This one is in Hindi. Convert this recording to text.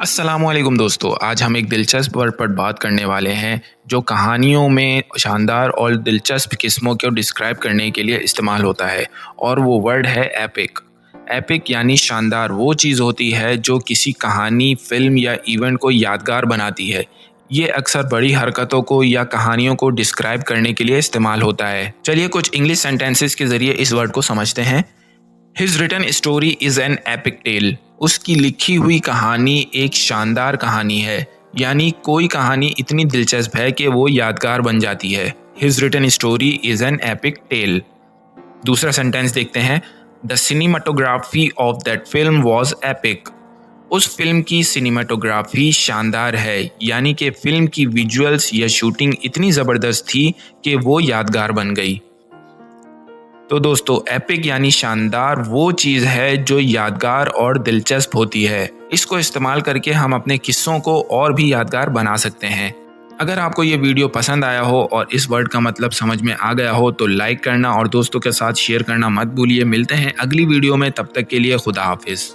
अस्सलामुअलैकुम दोस्तों, आज हम एक दिलचस्प वर्ड पर बात करने वाले हैं जो कहानियों में शानदार और दिलचस्प किस्मों को डिस्क्राइब करने के लिए इस्तेमाल होता है और वो वर्ड है एपिक। एपिक यानी शानदार वो चीज़ होती है जो किसी कहानी, फ़िल्म या इवेंट को यादगार बनाती है। ये अक्सर बड़ी हरकतों को या कहानियों को डिस्क्राइब करने के लिए इस्तेमाल होता है। चलिए कुछ इंग्लिश सेंटेंसेस के ज़रिए इस वर्ड को समझते हैं। His written story is an epic tale. उसकी लिखी हुई कहानी एक शानदार कहानी है, यानी कोई कहानी इतनी दिलचस्प है कि वो यादगार बन जाती है। His written story is an epic tale. दूसरा सेंटेंस देखते हैं। The cinematography of that film was epic. उस फिल्म की सिनेमाटोग्राफी शानदार है, यानी कि फिल्म की विजुअल्स या शूटिंग इतनी ज़बरदस्त थी कि वो यादगार बन गई। तो दोस्तों, एपिक यानी शानदार वो चीज़ है जो यादगार और दिलचस्प होती है। इसको इस्तेमाल करके हम अपने किस्सों को और भी यादगार बना सकते हैं। अगर आपको ये वीडियो पसंद आया हो और इस वर्ड का मतलब समझ में आ गया हो तो लाइक करना और दोस्तों के साथ शेयर करना मत भूलिए। मिलते हैं अगली वीडियो में, तब तक के लिए खुदा हाफिज़।